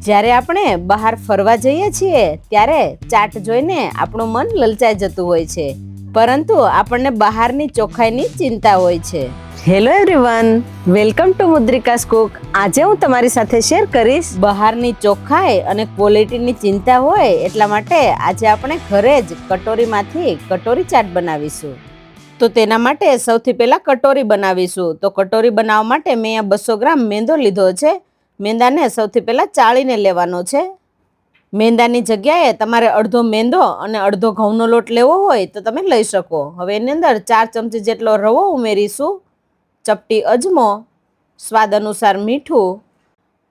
જ્યારે આપણે બહાર ફરવા જઈએ છીએ ત્યારે ચાટ જોઈને આપણું મન લલચાઈ જતું હોય છે, પરંતુ આપણને બહારની ચોખ્ખાઈની ચિંતા હોય છે. Hello everyone, welcome to Mudrika's cook. આજે હું તમારી સાથે શેર કરીશ બહારની ચોખ્ખાઈ અને ક્વોલિટીની ચિંતા હોય એટલા માટે આજે આપણે ઘરે જ કટોરીમાંથી કટોરી ચાટ બનાવીશું. તો તેના માટે સૌથી પહેલા કટોરી બનાવીશું. તો કટોરી બનાવવા માટે મેં અહીંયા 200 ગ્રામ મેંદો લીધો છે. મેંદાને સૌથી પહેલાં ચાળીને લેવાનો છે. મેંદાની જગ્યાએ તમારે અડધો મેંદો અને અડધો ઘઉંનો લોટ લેવો હોય તો તમે લઈ શકો. હવે એની અંદર 4 ચમચી જેટલો રવો ઉમેરીશું, ચપટી અજમો, સ્વાદ અનુસાર મીઠું,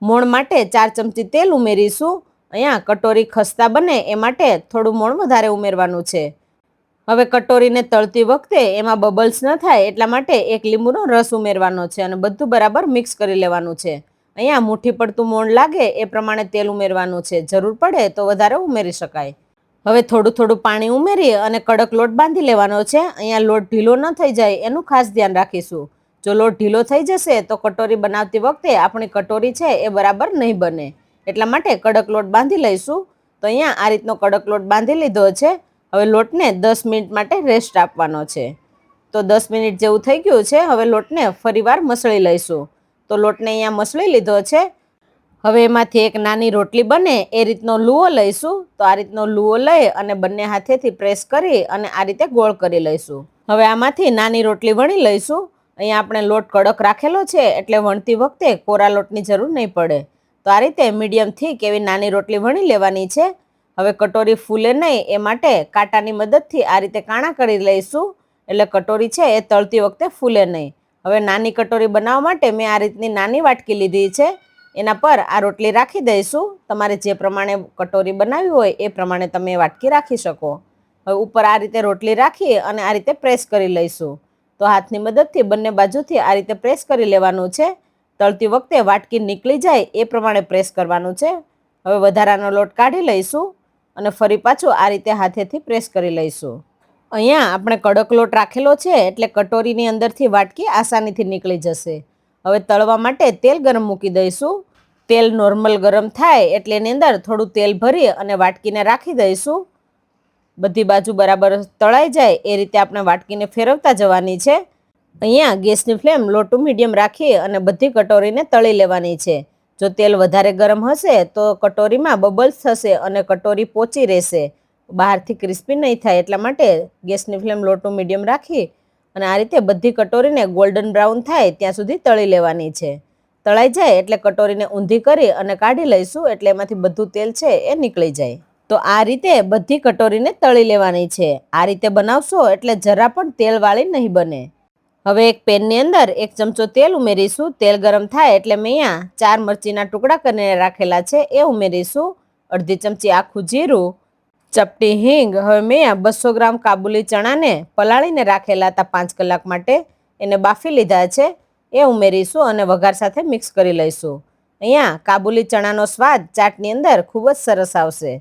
મોણ માટે 4 ચમચી તેલ ઉમેરીશું. અહીંયા કટોરી ખસ્તા બને એ માટે થોડું મોણ વધારે ઉમેરવાનું છે. હવે કટોરીને તળતી વખતે એમાં બબલ્સ ન થાય એટલા માટે 1 લીંબુનો રસ ઉમેરવાનો છે અને બધું બરાબર મિક્સ કરી લેવાનું છે. અહીંયા મુઠ્ઠી પડતું મોણ લાગે એ પ્રમાણે તેલ ઉમેરવાનું છે. જરૂર પડે તો વધારે ઉમેરી શકાય. હવે થોડું થોડું પાણી ઉમેરી અને કડક લોટ બાંધી લેવાનો છે. અહીંયા લોટ ઢીલો ન થઈ જાય એનું ખાસ ધ્યાન રાખીશું. જો લોટ ઢીલો થઈ જશે તો કટોરી બનાવતી વખતે આપણી કટોરી છે એ બરાબર નહીં બને. એટલા માટે કડક લોટ બાંધી લઈશું. તો અહીંયા આ રીતનો કડક લોટ બાંધી લીધો છે. હવે લોટને 10 મિનિટ માટે રેસ્ટ આપવાનો છે. તો 10 મિનિટ જેવું થઈ ગયું છે. હવે લોટને ફરીવાર મસળી લઈશું. તો લોટને અહીંયા મસળી લીધો છે. હવે એમાંથી એક નાની રોટલી બને એ રીતનો લુઓ લઈશું. તો આ રીતનો લુઓ લઈ અને બંને હાથેથી પ્રેસ કરી અને આ રીતે ગોળ કરી લઈશું. હવે આમાંથી નાની રોટલી વણી લઈશું. અહીંયા આપણે લોટ કડક રાખેલો છે એટલે વણતી વખતે કોરા લોટની જરૂર નહીં પડે. તો આ રીતે મીડિયમ થીક એવી નાની રોટલી વણી લેવાની છે. હવે કટોરી ફૂલે નહીં એ માટે કાંટાની મદદથી આ રીતે કાણા કરી લઈશું, એટલે કટોરી છે એ તળતી વખતે ફૂલે નહીં. હવે નાની કટોરી બનાવવા માટે મેં આ રીતની નાની વાટકી લીધી છે. એના પર આ રોટલી રાખી દઈશું. તમારે જે પ્રમાણે કટોરી બનાવી હોય એ પ્રમાણે તમે વાટકી રાખી શકો. હવે ઉપર આ રીતે રોટલી રાખી અને આ રીતે પ્રેસ કરી લઈશું. તો હાથની મદદથી બંને બાજુથી આ રીતે પ્રેસ કરી લેવાનું છે. તળતી વખતે વાટકી નીકળી જાય એ પ્રમાણે પ્રેસ કરવાનું છે. હવે વધારાનો લોટ કાઢી લઈશું અને ફરી પાછું આ રીતે હાથેથી પ્રેસ કરી લઈશું. અહીંયા આપણે કડક લોટ રાખેલો છે એટલે કટોરીની અંદરથી વાટકી આસાનીથી નીકળી જશે. હવે તળવા માટે તેલ ગરમ મૂકી દઈશું. તેલ નોર્મલ ગરમ થાય એટલે એની અંદર થોડું તેલ ભરી અને વાટકીને રાખી દઈશું. બધી બાજુ બરાબર તળાઈ જાય એ રીતે આપણે વાટકીને ફેરવતા જવાની છે. અહીંયા ગેસની ફ્લેમ લો ટુ મીડિયમ રાખી અને બધી કટોરીને તળી લેવાની છે. જો તેલ વધારે ગરમ હશે તો કટોરીમાં બબલ્સ થશે અને કટોરી પોચી રહેશે, બહારથી ક્રિસ્પી નહીં થાય. એટલા માટે ગેસની ફ્લેમ લો ટુ મીડિયમ રાખી અને આ રીતે બધી કટોરીને ગોલ્ડન બ્રાઉન થાય ત્યાં સુધી તળી લેવાની છે. તળાઈ જાય એટલે કટોરીને ઊંધી કરી અને કાઢી લઈશું, એટલે એમાંથી બધું તેલ છે એ નીકળી જાય. તો આ રીતે બધી કટોરીને તળી લેવાની છે. આ રીતે બનાવશો એટલે જરા પણ તેલવાળી નહીં બને. હવે એક પેનની અંદર 1 ચમચો તેલ ઉમેરીશું. તેલ ગરમ થાય એટલે મેં અહીંયા 4 મરચીના ટુકડા કરીને રાખેલા છે એ ઉમેરીશું. અડધી ચમચી આખું જીરું, ચપટી હિંગ. હવે મેં અહીંયા 200 ગ્રામ કાબુલી ચણાને પલાળીને રાખેલા હતા 5 કલાક માટે, એને બાફી લીધા છે એ ઉમેરીશું અને વઘાર સાથે મિક્સ કરી લઈશું. અહીંયા કાબુલી ચણાનો સ્વાદ ચાટની અંદર ખૂબ જ સરસ આવશે.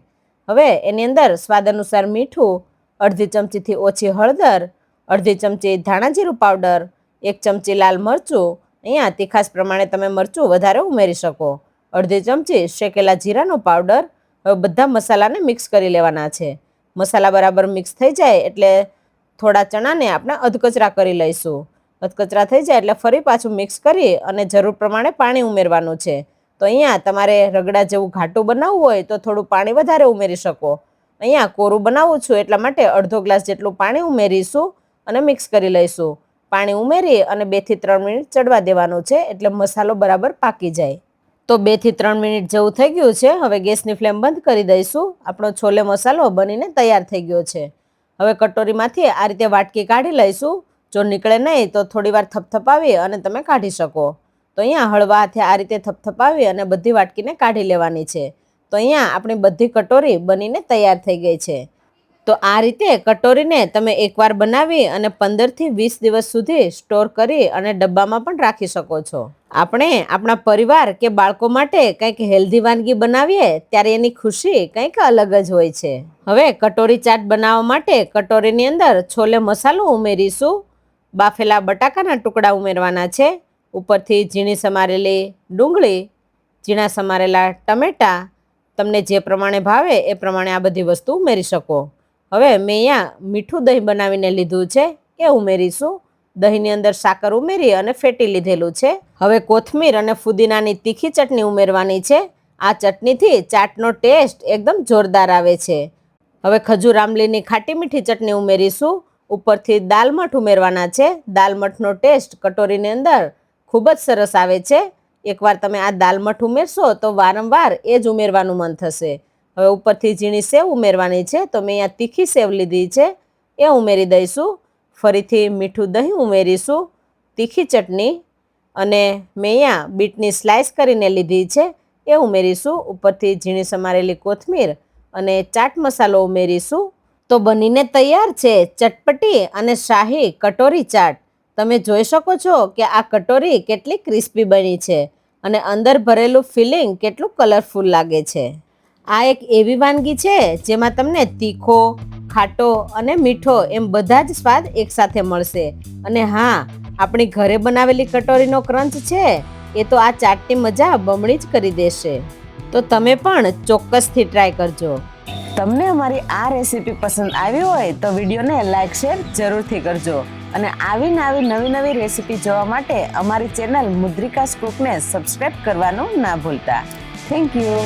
હવે એની અંદર સ્વાદ અનુસાર મીઠું, અડધી ચમચીથી ઓછી હળદર, અડધી ચમચી ધાણા જીરું પાવડર, 1 ચમચી લાલ મરચું. અહીંયા તીખાશ પ્રમાણે તમે મરચું વધારે ઉમેરી શકો. અડધી ચમચી શેકેલા જીરાનો પાવડર. હવે બધા મસાલાને મિક્સ કરી લેવાના છે. મસાલા બરાબર મિક્સ થઈ જાય એટલે થોડા ચણાને આપણે અધકચરા કરી લઈશું. અધકચરા થઈ જાય એટલે ફરી પાછું મિક્સ કરી અને જરૂર પ્રમાણે પાણી ઉમેરવાનું છે. તો અહીંયા તમારે રગડા જેવું ઘાટું બનાવવું હોય તો થોડું પાણી વધારે ઉમેરી શકો. અહીંયા કોરું બનાવું છું એટલા માટે અડધો ગ્લાસ જેટલું પાણી ઉમેરીશું અને મિક્સ કરી લઈશું. પાણી ઉમેરી અને 2 થી 3 મિનિટ ચડવા દેવાનું છે એટલે મસાલો બરાબર પાકી જાય. તો 2 થી 3 મિનિટ જેવું થઈ ગયું છે. હવે ગેસની ફ્લેમ બંધ કરી દઈશું. આપણો છોલે મસાલો બનીને તૈયાર થઈ ગયો છે. હવે કટોરીમાંથી આ રીતે વાટકી કાઢી લઈશું. જો નીકળે નહીં તો થોડીવાર થપથપાવી અને તમે કાઢી શકો. તો અહીંયા હળવા હાથે આ રીતે થપથપાવી અને બધી વાટકીને કાઢી લેવાની છે. તો અહીંયા આપણી બધી કટોરી બનીને તૈયાર થઈ ગઈ છે. તો આ રીતે કટોરીને તમે એકવાર બનાવી અને 15 થી 20 દિવસ સુધી સ્ટોર કરી અને ડબ્બામાં પણ રાખી શકો છો. આપણે આપણા પરિવાર કે બાળકો માટે કંઈક હેલ્ધી વાનગી બનાવીએ ત્યારે એની ખુશી કંઈક અલગ જ હોય છે. હવે કટોરી ચાટ બનાવવા માટે કટોરીની અંદર છોલે મસાલો ઉમેરીશું. બાફેલા બટાકાના ટુકડા ઉમેરવાના છે. ઉપરથી ઝીણી સમારેલી ડુંગળી, ઝીણા સમારેલા ટમેટાં, તમને જે પ્રમાણે ભાવે એ પ્રમાણે આ બધી વસ્તુ ઉમેરી શકો. હવે મેં અહીંયા મીઠું દહીં બનાવીને લીધું છે, એ ઉમેરીશું. દહીંની અંદર સાકર ઉમેરી અને ફેટી લીધેલું છે. હવે કોથમીર અને ફુદીનાની તીખી ચટણી ઉમેરવાની છે. આ ચટણીથી ચાટનો ટેસ્ટ એકદમ જોરદાર આવે છે. હવે ખજૂર આંબલીની ખાટી મીઠી ચટણી ઉમેરીશું. ઉપરથી દાલમઠ ઉમેરવાના છે. દાલમઠનો ટેસ્ટ કટોરીની અંદર ખૂબ જ સરસ આવે છે. એકવાર તમે આ દાલમઠ ઉમેરશો તો વારંવાર એ જ ઉમેરવાનું મન થશે. હવે ઉપરથી ઝીણી સેવ ઉમેરવાની છે, તો મેં અહીંયા તીખી સેવ લીધી છે, એ ઉમેરી દઈશું. ફરીથી મીઠું દહીં ઉમેરીશું, તીખી ચટણી અને મેં અહીંયા બીટની સ્લાઇસ કરીને લીધી છે, એ ઉમેરીશું. ઉપરથી ઝીણી સમારેલી કોથમીર અને ચાટ મસાલો ઉમેરીશું. તો બનીને તૈયાર છે ચટપટી અને શાહી કટોરી ચાટ. તમે જોઈ શકો છો કે આ કટોરી કેટલી ક્રિસ્પી બની છે અને અંદર ભરેલું ફિલિંગ કેટલું કલરફુલ લાગે છે. આ એક એવી વાનગી છે જેમાં તમને તીખો, ખાટો અને મીઠો એમ બધા જ સ્વાદ એકસાથે મળશે. અને હા, આપણી ઘરે બનાવેલી કટોરીનો ક્રંચ છે એ તો આ ચાટની મજા બમણી જ કરી દેશે. તો તમે પણ ચોક્કસથી ટ્રાય કરજો. તમને અમારી આ રેસીપી પસંદ આવી હોય તો વિડીયોને લાઈક શેર જરૂરથી કરજો. અને આવી નવી નવી રેસીપી જોવા માટે અમારી ચેનલ મુદ્રિકાસ કુકને સબસ્ક્રાઇબ કરવાનું ના ભૂલતા. Thank you.